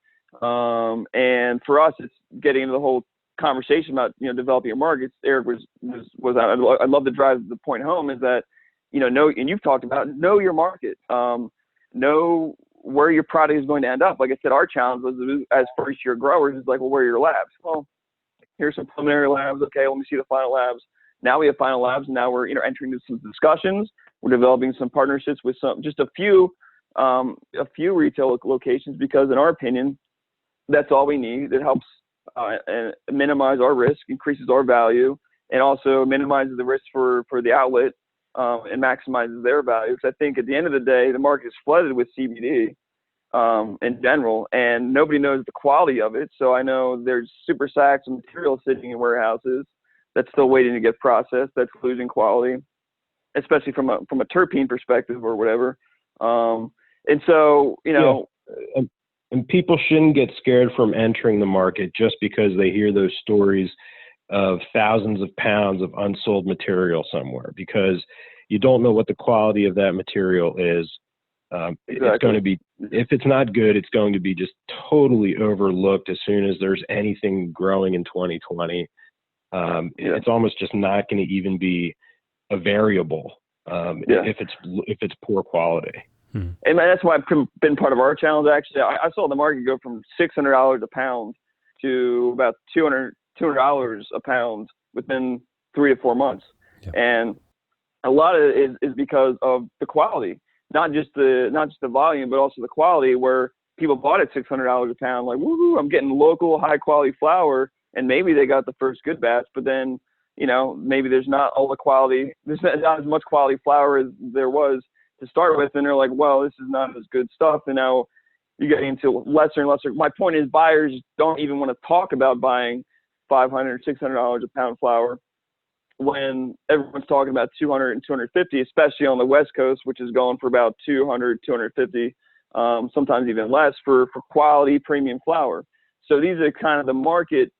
And for us, it's getting into the whole conversation about developing your markets. Eric was I'd love to drive the point home is that know, and you've talked about, know your market, know where your product is going to end up. Like I said, our challenge was as first year growers is like, well, where are your labs? Well, here's some preliminary labs. Okay, let me see the final labs. Now we have final labs. And now we're entering into some discussions. We're developing some partnerships with just a few retail locations, because in our opinion, that's all we need. It helps and minimize our risk, increases our value, and also minimizes the risk for the outlet and maximizes their value. Because I think at the end of the day, the market is flooded with CBD in general, and nobody knows the quality of it. So I know there's super sacks of material sitting in warehouses that's still waiting to get processed, that's losing quality, especially from a terpene perspective or whatever. And so, and people shouldn't get scared from entering the market just because they hear those stories of thousands of pounds of unsold material somewhere, because you don't know what the quality of that material is. Exactly. It's going to be, if it's not good, it's going to be just totally overlooked as soon as there's anything growing in 2020. It's almost just not going to even be a variable if it's poor quality. And that's why I've been part of our challenge. Actually, I saw the market go from $600 a pound to about $200 a pound within 3 to 4 months. Yeah. And a lot of it is because of the quality, not just the volume, but also the quality, where people bought it $600 a pound, like, woohoo, I'm getting local high quality flower. And maybe they got the first good batch, but then, maybe there's not all the quality, there's not as much quality flower as there was to start with, and they're like, well, this is not as good stuff, and now you're getting into lesser and lesser. My point is, buyers don't even want to talk about buying $500, $600 a pound flower when everyone's talking about $200 and $250, especially on the West Coast, which is going for about $200, $250, sometimes even less for quality premium flower. So these are kind of the market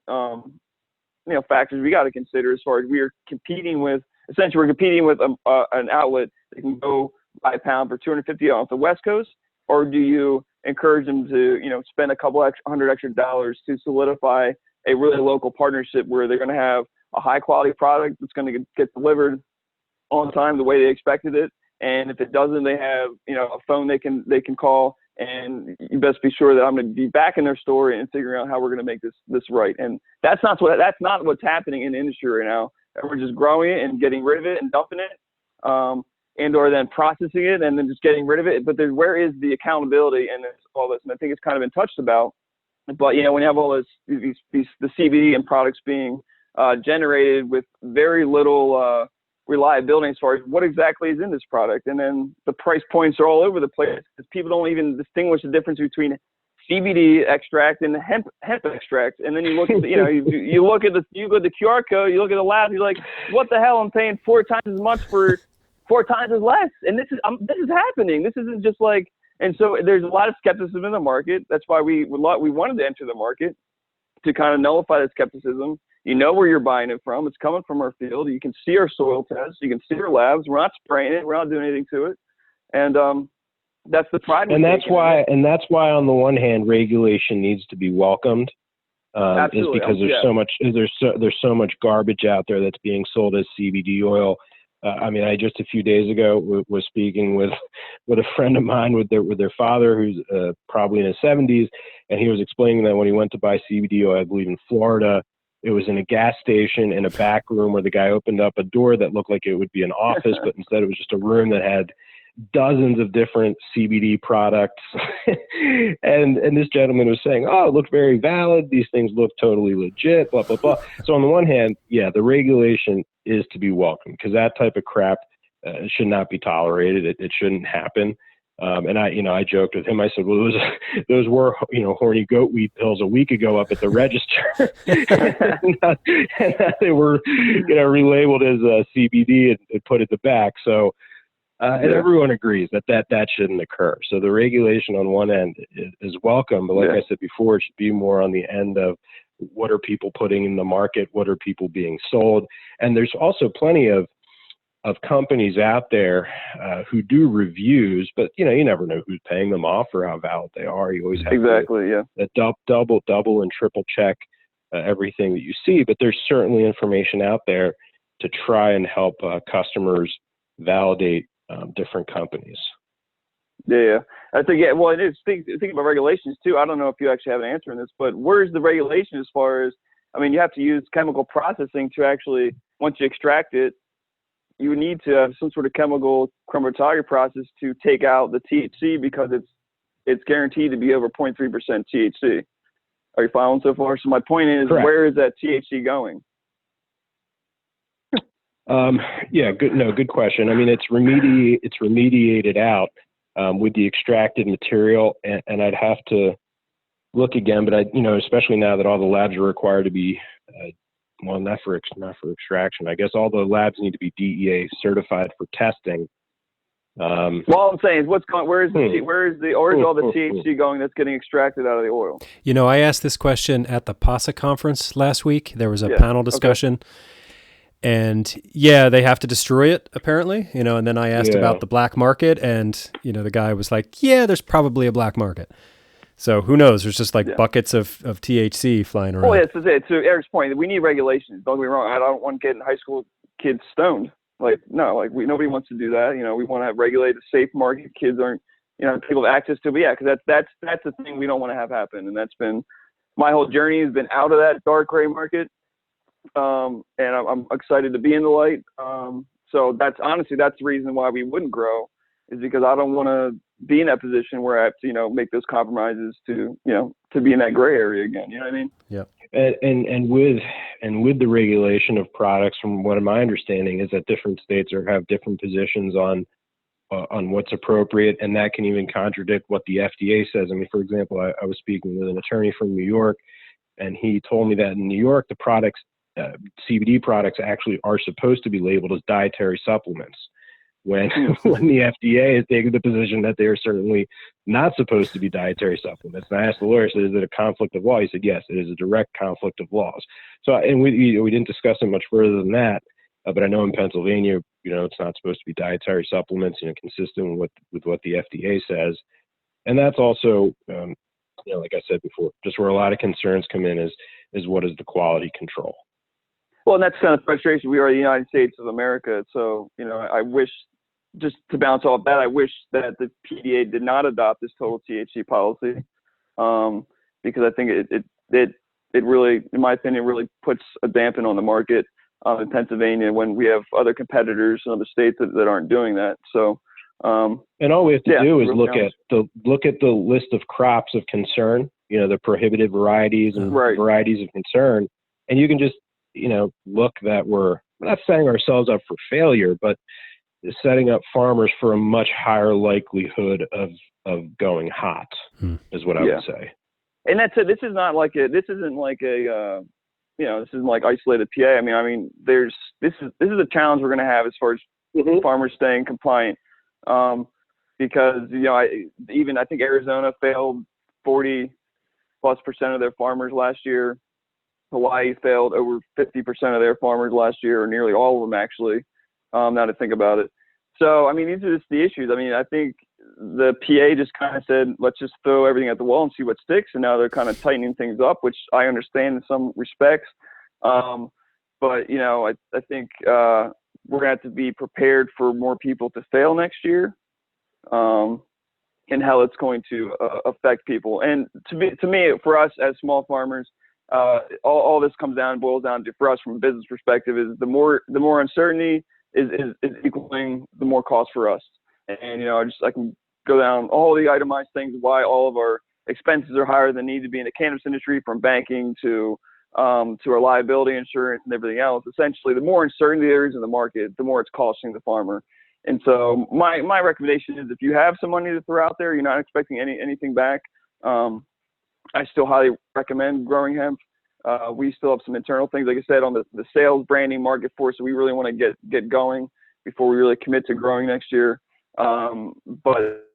factors we got to consider as far as we're competing with. Essentially, we're competing with an outlet that can go buy a pound for $250 off the West Coast, or do you encourage them to, spend a couple $100 extra to solidify a really local partnership where they're going to have a high quality product that's going to get delivered on time the way they expected it, and if it doesn't, they have a phone they can call, and you best be sure that I'm going to be back in their store and figuring out how we're going to make this right. And that's not what's happening in the industry right now. We're just growing it and getting rid of it and dumping it. And or then processing it and then just getting rid of it. But where is the accountability and all this? And I think it's kind of been touched about. But when you have all the CBD and products being generated with very little reliability as far as what exactly is in this product, and then the price points are all over the place because people don't even distinguish the difference between CBD extract and hemp extract. And then you look at you look at the QR code, you look at the lab, you're like, what the hell? I'm paying 4 times as much for 4 times as less, and this is happening. This isn't just like, and so there's a lot of skepticism in the market. That's why we wanted to enter the market, to kind of nullify that skepticism. Where you're buying it from. It's coming from our field. You can see our soil tests. You can see our labs. We're not spraying it. We're not doing anything to it. And That's the pride. And that's why on the one hand, regulation needs to be welcomed. Is because there's so much garbage out there that's being sold as CBD oil. I just a few days ago was speaking with a friend of mine with their father, who's probably in his 70s, and he was explaining that when he went to buy CBD oil, I believe in Florida, it was in a gas station in a back room where the guy opened up a door that looked like it would be an office, but instead it was just a room that had dozens of different CBD products. and this gentleman was saying, oh, it looked very valid. These things look totally legit, blah, blah, blah. So on the one hand, yeah, the regulation is to be welcomed because that type of crap should not be tolerated. It shouldn't happen. And I joked with him. I said, well, those were, horny goat weed pills a week ago up at the register. and they were, relabeled as CBD and put at the back. So, and everyone agrees that shouldn't occur. So the regulation on one end is welcome, but like I said before, it should be more on the end of what are people putting in the market, what are people being sold, and there's also plenty of companies out there who do reviews, but you never know who's paying them off or how valid they are. You always have to double and triple check everything that you see, but there's certainly information out there to try and help customers validate different companies. Yeah, I think, well, it is. Thinking about regulations too, I don't know if you actually have an answer in this, but where's the regulation as far as, you have to use chemical processing to actually, once you extract it, you need to have some sort of chemical chromatography process to take out the THC because it's guaranteed to be over 0.3% THC. Are you following so far? So my point is, correct. Where is that THC going? Good question. It's remediated out with the extracted material, and I'd have to look again, but especially now that all the labs are required to be, not for extraction. I guess all the labs need to be DEA certified for testing. All I'm saying is, where is all the THC going that's getting extracted out of the oil? I asked this question at the PASA conference last week. There was a panel discussion. Okay. And they have to destroy it apparently, and then I asked about the black market and, the guy was like, there's probably a black market. So who knows? There's just buckets of THC flying around. Well, to Eric's point, we need regulations. Don't get me wrong. I don't want getting high school kids stoned. Nobody wants to do that. We want to have regulated, safe market. Kids aren't, people have access to it. But because that's the thing we don't want to have happen. And that's been, my whole journey has been out of that dark gray market. And I'm excited to be in the light. So that's the reason why we wouldn't grow, is because I don't want to be in that position where I have to, make those compromises to be in that gray area again. You know what I mean? Yeah. And with the regulation of products, from what my understanding is that different states have different positions on what's appropriate, and that can even contradict what the FDA says. For example, I was speaking with an attorney from New York, and he told me that in New York, the products, CBD products actually are supposed to be labeled as dietary supplements, when the FDA is taking the position that they are certainly not supposed to be dietary supplements. And I asked the lawyer, is it a conflict of law? He said, yes, it is a direct conflict of laws. So, and we didn't discuss it much further than that, but I know in Pennsylvania, it's not supposed to be dietary supplements, consistent with what the FDA says. And that's also, like I said before, just where a lot of concerns come in is what is the quality control. Well, and that's kind of frustration. We are the United States of America. So, I wish, just to bounce off that, I wish that the PDA did not adopt this total THC policy, because I think it really, in my opinion, really puts a dampen on the market in Pennsylvania when we have other competitors in other states that aren't doing that. So, and all we have to do is look at the list of crops of concern, the prohibited varieties and varieties of concern, and you can just look that we're not setting ourselves up for failure, but setting up farmers for a much higher likelihood of going hot is what I would say. And that's it. This isn't like isolated PA. This is a challenge we're going to have as far as farmers staying compliant. Because, I think Arizona failed 40+% of their farmers last year. Hawaii failed over 50% of their farmers last year, or nearly all of them actually, now to think about it. So, I mean, these are just the issues. I mean, I think the PA just kind of said, let's just throw everything at the wall and see what sticks. And now they're kind of tightening things up, which I understand in some respects. But, you know, I think we're going to have to be prepared for more people to fail next year, and how it's going to affect people. And to me, for us as small farmers, all this boils down to, for us from a business perspective, is the more uncertainty is equaling the more cost for us. And, you know, I can go down all the itemized things, why all of our expenses are higher than need to be in the cannabis industry, from banking to our liability insurance and everything else. Essentially, the more uncertainty there is in the market, the more it's costing the farmer. And so my recommendation is, if you have some money to throw out there, you're not expecting anything back, I still highly recommend growing hemp. We still have some internal things, like I said, on the sales, branding, market force, so we really want to get going before we really commit to growing next year. But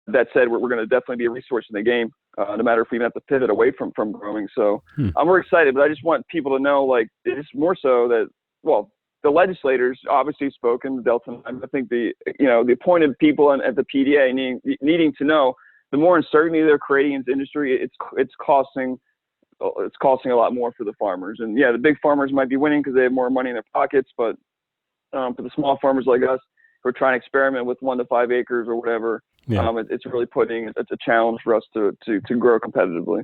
that said, we're going to definitely be a resource in the game, no matter if we even have to pivot away from growing. So we're excited, but I just want people to know, like, it's more so that, well, the legislators obviously spoken, the Delta. I think the appointed people at the PDA needing to know, the more uncertainty they're creating in the industry, it's costing a lot more for the farmers. And yeah, the big farmers might be winning because they have more money in their pockets, but for the small farmers like us who are trying to experiment with 1 to 5 acres or whatever, it's really it's a challenge for us to grow competitively.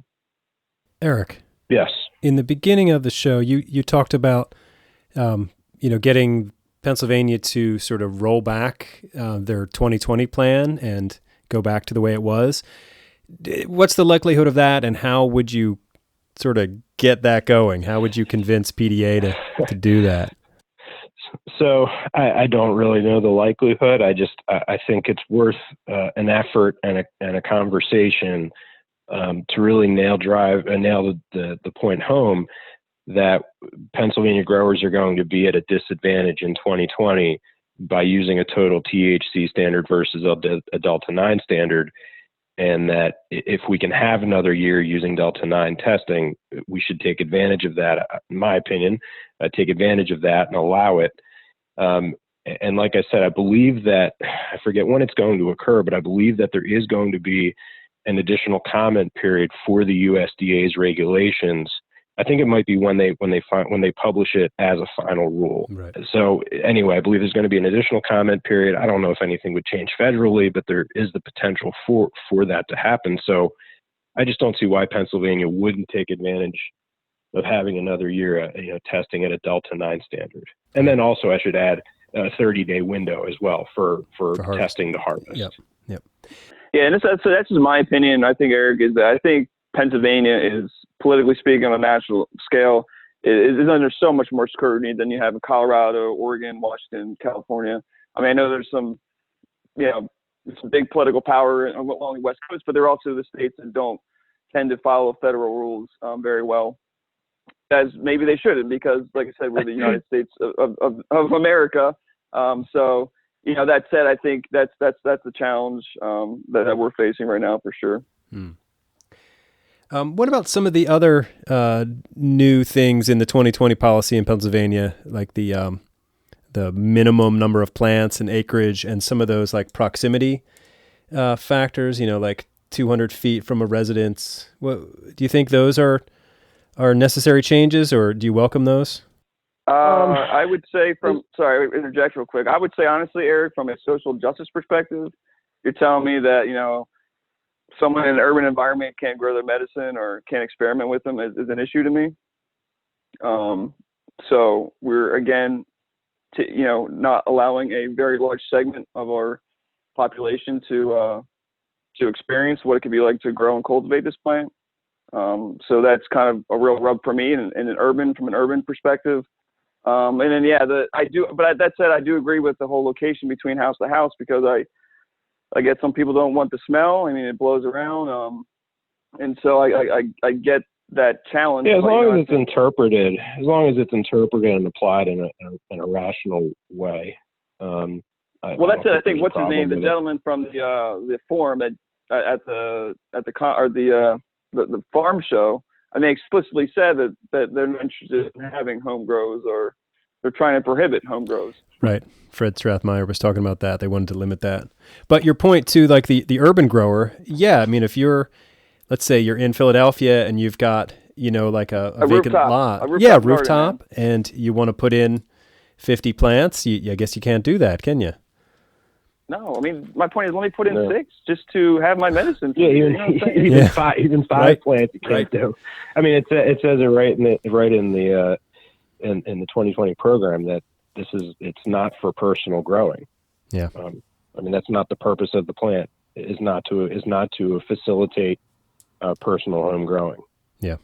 Eric. Yes. In the beginning of the show, you talked about getting Pennsylvania to sort of roll back their 2020 plan and go back to the way it was. What's the likelihood of that, and how would you sort of get that going? How would you convince PDA to do that? So I don't really know the likelihood. I think it's worth an effort and a conversation to really nail the point home that Pennsylvania growers are going to be at a disadvantage in 2020 by using a total THC standard versus a Delta 9 standard. And that if we can have another year using Delta 9 testing, we should take advantage of that. In my opinion, take advantage of that and allow it. And like I said, I believe that, I forget when it's going to occur, but I believe that there is going to be an additional comment period for the USDA's regulations. I think it might be when they publish it as a final rule. Right. So anyway, I believe there's going to be an additional comment period. I don't know if anything would change federally, but there is the potential for that to happen. So I just don't see why Pennsylvania wouldn't take advantage of having another year, testing at a Delta 9 standard. And then also I should add a 30-day window as well for testing the harvest. Yep. Yeah, and so that's just my opinion. I think, Eric, is that I think Pennsylvania is, politically speaking, on a national scale, is under so much more scrutiny than you have in Colorado, Oregon, Washington, California. I mean, I know there's some big political power along the West Coast, but there are also the states that don't tend to follow federal rules very well, as maybe they shouldn't, because, like I said, we're the United States of America. So, that said, I think that's the challenge that we're facing right now, for sure. What about some of the other new things in the 2020 policy in Pennsylvania, like the minimum number of plants and acreage, and some of those like proximity factors? Like 200 feet from a residence. What do you think those are necessary changes, or do you welcome those? I would say sorry, interject real quick. I would say, honestly, Eric, from a social justice perspective, you're telling me that, someone in an urban environment can't grow their medicine or can't experiment with them is an issue to me. So we're, again, not allowing a very large segment of our population to experience what it could be like to grow and cultivate this plant. So that's kind of a real rub for me from an urban perspective. And then, that said, I do agree with the whole location between house to house, because I get some people don't want the smell. I mean, it blows around. And so I get that challenge. Yeah, as long as it's interpreted and applied in a rational way. That's it. I think what's his name, the gentleman from the forum at the farm show, I mean, explicitly said that they're not interested in having home grows or they're trying to prohibit home grows. Right. Fred Strathmeyer was talking about that. They wanted to limit that. But your point too, like the urban grower, yeah, I mean, if you're, let's say you're in Philadelphia and you've got, like a vacant rooftop, lot. rooftop garden, and you want to put in 50 plants, I guess you can't do that, can you? No, I mean, my point is let me put in 6 just to have my medicine. Yeah, even five plants you can't do. I mean, it says it right in the 2020 program that it's not for personal growing. Yeah. I mean, that's not the purpose of the plant. Is not to facilitate personal home growing. Yeah.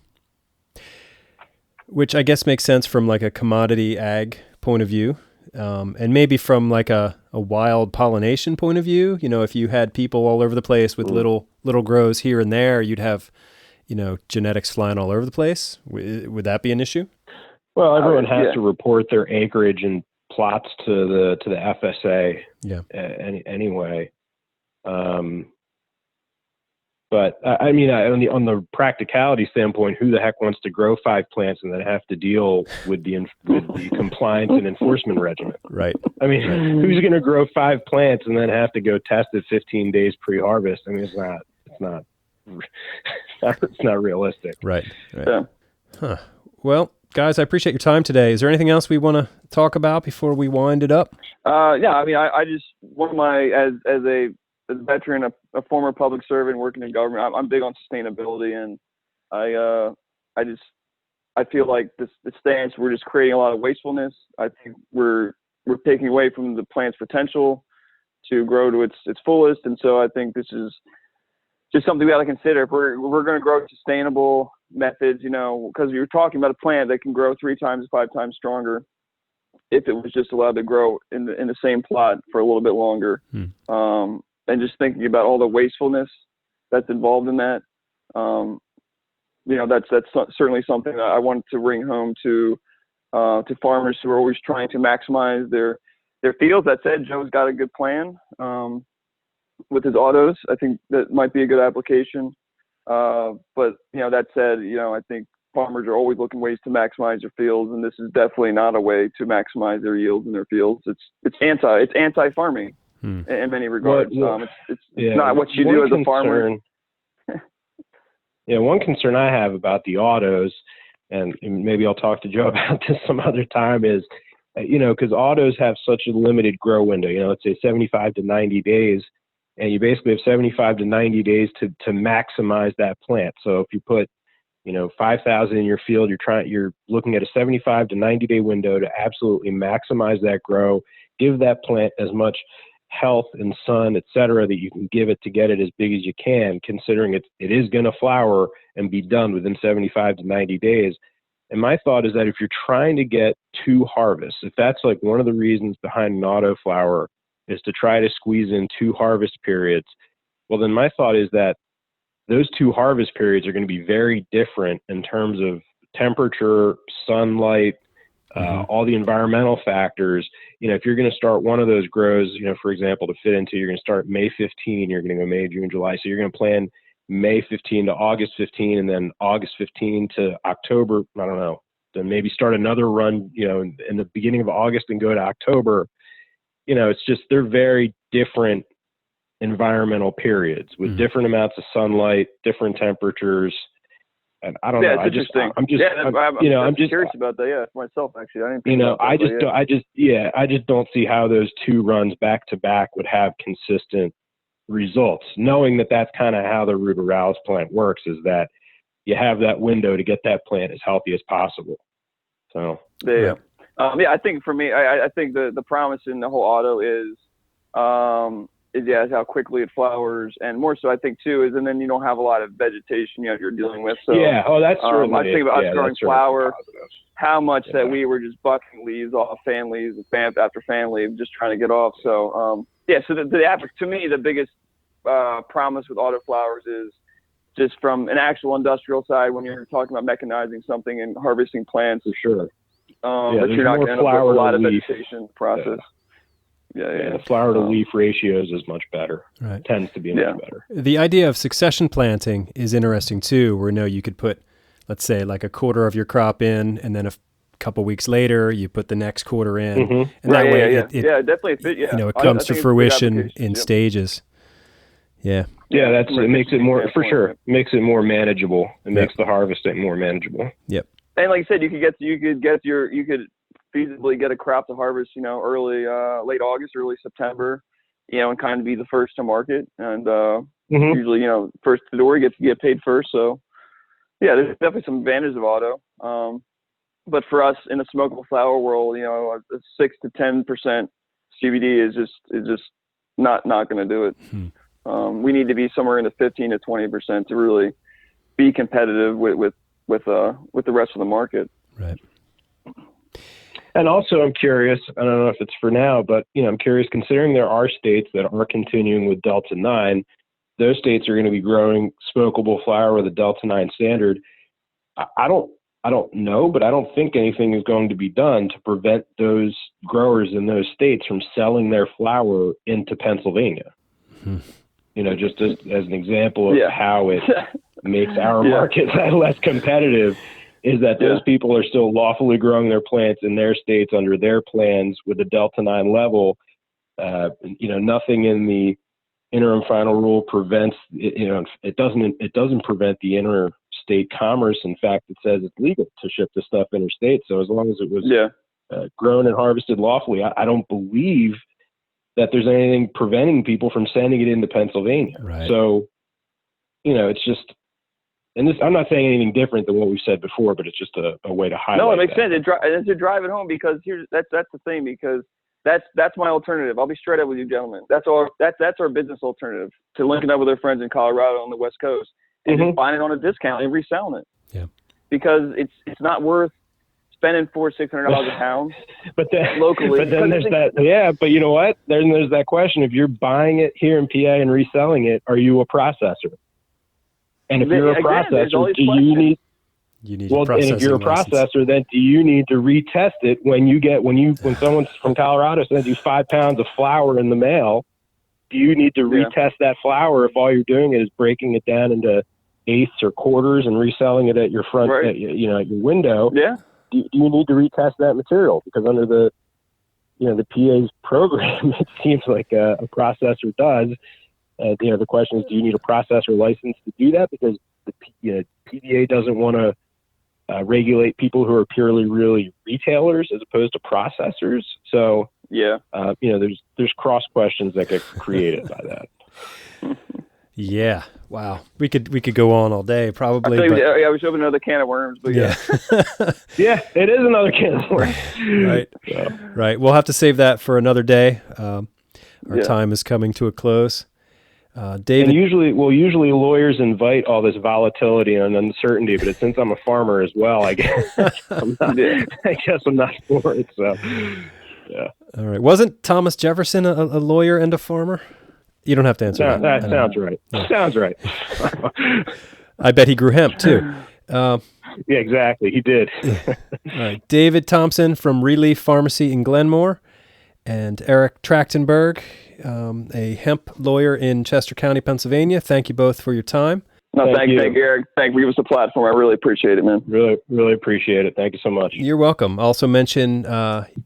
Which I guess makes sense from like a commodity ag point of view. And maybe from like a wild pollination point of view, if you had people all over the place with little grows here and there, you'd have, genetics flying all over the place. Would that be an issue? Well, everyone has to report their acreage and plots to the FSA. Yeah. Anyway. But I mean, on the practicality standpoint, who the heck wants to grow 5 plants and then have to deal with the compliance and enforcement regimen? Right. I mean, who's going to grow 5 plants and then have to go test it 15 days pre-harvest? I mean, it's not realistic. Right. Yeah. Huh. Well, guys, I appreciate your time today. Is there anything else we want to talk about before we wind it up? Yeah. I mean, I just one of my as a veteran, a former public servant working in government, I'm big on sustainability, and I feel like the stance, we're just creating a lot of wastefulness. I think we're taking away from the plant's potential to grow to its fullest, and so I think this is just something we got to consider. If we're going to grow sustainable methods, because you're talking about a plant that can grow 3 times, 5 times stronger if it was just allowed to grow in the same plot for a little bit longer. And just thinking about all the wastefulness that's involved in that, that's certainly something that I wanted to bring home to farmers who are always trying to maximize their fields. That said, Joe's got a good plan with his autos. I think that might be a good application. But that said, I think farmers are always looking ways to maximize their fields, and this is definitely not a way to maximize their yields in their fields. It's anti-farming. In many regards. It's not what you do as a farmer. One concern I have about the autos, and maybe I'll talk to Joe about this some other time, is, because autos have such a limited grow window, let's say 75 to 90 days, and you basically have 75 to 90 days to maximize that plant. So if you put, 5,000 in your field, you're looking at a 75 to 90 day window to absolutely maximize that grow, give that plant as much health and sun, et cetera, that you can give it to get it as big as you can, considering it is going to flower and be done within 75 to 90 days. And my thought is that if you're trying to get 2 harvests, if that's like one of the reasons behind an auto flower is to try to squeeze in 2 harvest periods, well, then my thought is that those 2 harvest periods are going to be very different in terms of temperature, sunlight, all the environmental factors. If you're going to start one of those grows, for example, to fit into, you're going to start May 15, you're going to go May, June, July. So you're going to plan May 15 to August 15, and then August 15 to October. I don't know. Then maybe start another run, in the beginning of August and go to October. It's just, they're very different environmental periods with different amounts of sunlight, different temperatures. And I don't know. It's interesting. I'm just curious about that. Yeah, myself actually. I didn't think I just don't see how those 2 runs back to back would have consistent results. Knowing that that's kind of how the ruderalis plant works, is that you have that window to get that plant as healthy as possible. So I think for me, I think the promise in the whole auto is how quickly it flowers, and more so I think too is, and then you don't have a lot of vegetation you're dealing with. So that's certainly I think about us growing flower, how much that we were just bucking leaves off fan leaves and fan after fan leaf, just trying to get off. So so to me the biggest promise with auto flowers is just from an actual industrial side, when you're talking about mechanizing something and harvesting plants. For sure. That you're not going to end up with a lot of vegetation process. The flower to leaf ratios is much better. Right. Tends to be much better. The idea of succession planting is interesting too, where you could put, let's say, like a quarter of your crop in and then a couple weeks later, you put the next quarter in, Mm-hmm. and that way, it definitely fit. Yeah, it comes to fruition in Yep. stages. Yeah. Yeah, it makes it more, for sure, makes it more manageable. It makes the harvesting more manageable. Yep. And like I said, you could feasibly get a crop to harvest, early, late August, early September, and kind of be the first to market. And usually, first to the door, you get paid first. So yeah, there's definitely some advantages of auto. But for us in the smokable flower world, a 6 to 10% CBD is just not going to do it. We need to be somewhere in the 15 to 20% to really be competitive with the rest of the market. Right. And also, I'm curious, I don't know if it's for now, but, I'm curious, considering there are states that are continuing with Delta 9, those states are going to be growing smokable flower with a Delta 9 standard. I don't know, but I don't think anything is going to be done to prevent those growers in those states from selling their flower into Pennsylvania. Just as an example of how it makes our market less competitive, is that those people are still lawfully growing their plants in their states under their plans with a Delta 9 level. Nothing in the interim final rule prevents, it doesn't prevent the interstate commerce. In fact, it says it's legal to ship the stuff interstate. So as long as it was grown and harvested lawfully, I don't believe that there's anything preventing people from sending it into Pennsylvania. Right. So, it's just, and this, I'm not saying anything different than what we've said before, but it's just a way to highlight. No, it makes sense. And to drive it home, because that's the thing, because that's my alternative. I'll be straight up with you, gentlemen. That's our business alternative, to linking up with our friends in Colorado on the West Coast and just buying it on a discount and reselling it. Yeah. Because it's not worth spending $600 a pound. But then locally. But then there's that. Yeah, but you know what? Then there's that question: if you're buying it here in PA and reselling it, are you a processor? And if you're a processor, do you need? And if you're a processor, then do you need to retest it when someone from Colorado sends you 5 pounds of flour in the mail? Do you need to retest that flour if all you're doing is breaking it down into eighths or quarters and reselling it at your front, at your window? Yeah. Do you need to retest that material? Because under the PA's program, it seems like a processor does. The question is, do you need a processor license to do that? Because the PDA doesn't want to regulate people who are purely really retailers as opposed to processors. So there's cross questions that get created by that. Yeah. Wow. We could go on all day, probably. I was hoping another can of worms, but yeah. Yeah, it is another can of worms. Right. So. Right. We'll have to save that for another day. Our time is coming to a close. David. And usually lawyers invite all this volatility and uncertainty, but since I'm a farmer as well, I guess I'm not for it. So, yeah. All right. Wasn't Thomas Jefferson a lawyer and a farmer? You don't have to answer that. That sounds right. Yeah. Sounds right. I bet he grew hemp too. Yeah, exactly. He did. All right. David Thompson from ReLeaf Farmacy in Glenmoore, and Eric Trajtenberg, a hemp lawyer in Chester County, Pennsylvania. Thank you both for your time. No, thank you, Eric. Thank you for giving us the platform. I really appreciate it, man. Really, really appreciate it. Thank you so much. You're welcome. Also mention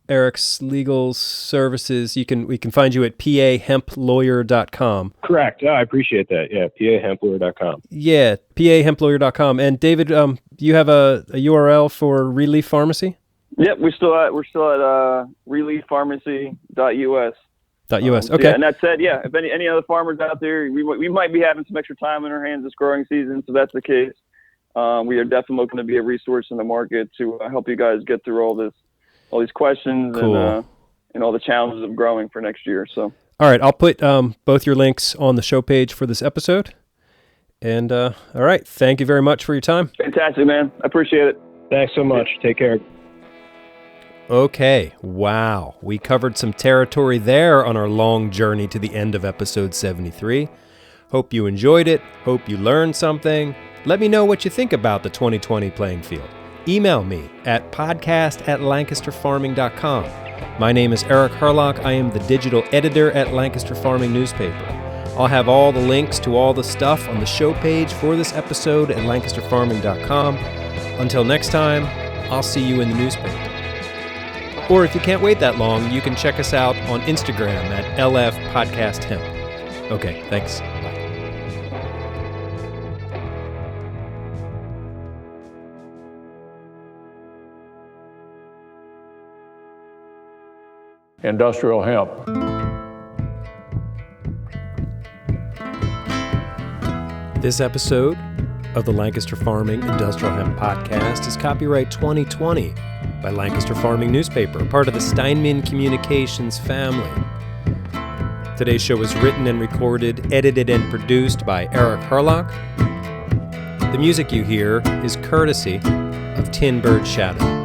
Eric's legal services. We can find you at pahemplawyer.com. Correct. I appreciate that. Yeah, pahemplawyer.com. Yeah, pahemplawyer.com. And David, you have a URL for ReLeaf Farmacy? Yep, we're still at ReLeafPharmacy.us. .us. Okay. And that said, if any other farmers out there, we might be having some extra time on our hands this growing season, so that's the case. We are definitely looking to be a resource in the market to help you guys get through all these questions and all the challenges of growing for next year. So. All right, I'll put both your links on the show page for this episode. And all right, thank you very much for your time. Fantastic, man. I appreciate it. Thanks so much. Take care. Okay, wow. We covered some territory there on our long journey to the end of episode 73. Hope you enjoyed it. Hope you learned something. Let me know what you think about the 2020 playing field. Email me at podcast@lancasterfarming.com. My name is Eric Herlock. I am the digital editor at Lancaster Farming Newspaper. I'll have all the links to all the stuff on the show page for this episode at lancasterfarming.com. Until next time, I'll see you in the newspaper. Or if you can't wait that long, you can check us out on Instagram at LF Podcast Hemp. Okay, thanks. Bye. Industrial hemp. This episode of the Lancaster Farming Industrial Hemp Podcast is copyright 2020 by Lancaster Farming Newspaper, part of the Steinman Communications family. Today's show was written and recorded, edited and produced by Eric Herlock. The music you hear is courtesy of Tin Bird Shadow.